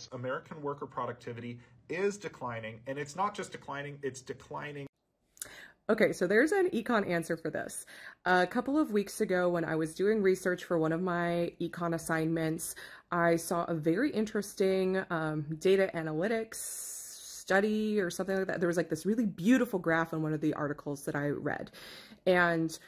yes, American worker productivity is declining, and it's not just declining, it's declining. Okay, so there's an econ answer for this. A couple of weeks ago when I was doing research for one of my econ assignments, I saw a very interesting data analytics study or something like that. There was like this really beautiful graph in one of the articles that I read. And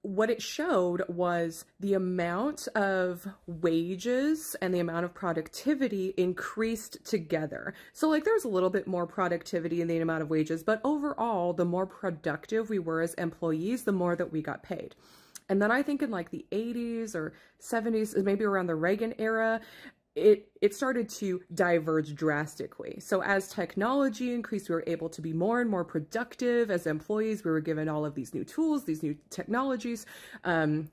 what it showed was the amount of wages and the amount of productivity increased together. So like there's a little bit more productivity in the amount of wages, but overall, the more productive we were as employees, the more that we got paid. And then I think in like the 80s or 70s, maybe around the Reagan era, it started to diverge drastically. So as technology increased, we were able to be more and more productive as employees. We were given all of these new tools, these new technologies. The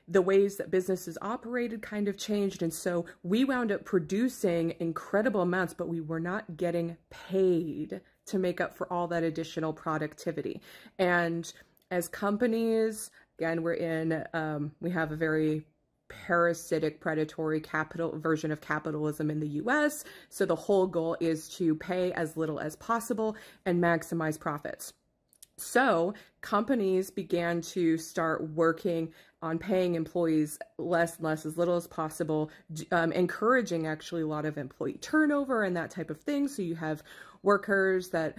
ways that businesses operated kind of changed. And so we wound up producing incredible amounts, but we were not getting paid to make up for all that additional productivity. And as companies, again, we have a very parasitic predatory capital version of capitalism in the US. So the whole goal is to pay as little as possible and maximize profits. So companies began to start working on paying employees less and less, as little as possible, encouraging actually a lot of employee turnover and that type of thing. So you have workers that,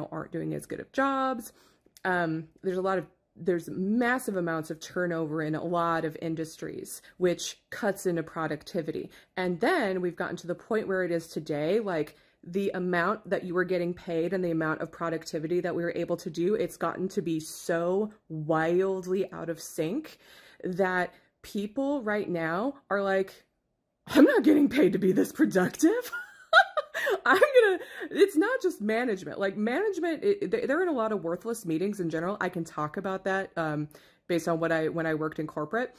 aren't doing as good of jobs. There's massive amounts of turnover in a lot of industries, which cuts into productivity. And then we've gotten to the point where it is today, like the amount that you were getting paid and the amount of productivity that we were able to do, it's gotten to be so wildly out of sync that people right now are like, I'm not getting paid to be this productive. It's not just management. Like management, they're in a lot of worthless meetings in general. I can talk about that based on when I worked in corporate.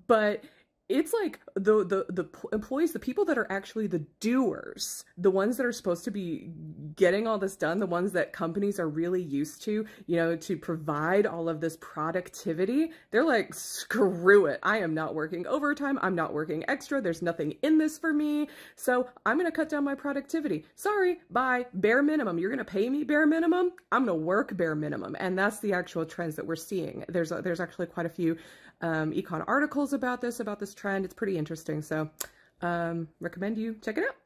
But it's like the employees, the people that are actually the doers, the ones that are supposed to be getting all this done, the ones that companies are really used to, to provide all of this productivity, they're like, screw it. I am not working overtime. I'm not working extra. There's nothing in this for me. So I'm going to cut down my productivity. Sorry, bye. Bare minimum. You're going to pay me bare minimum. I'm going to work bare minimum. And that's the actual trends that we're seeing. There's actually quite a few econ articles about this trend. It's pretty interesting. So recommend you check it out.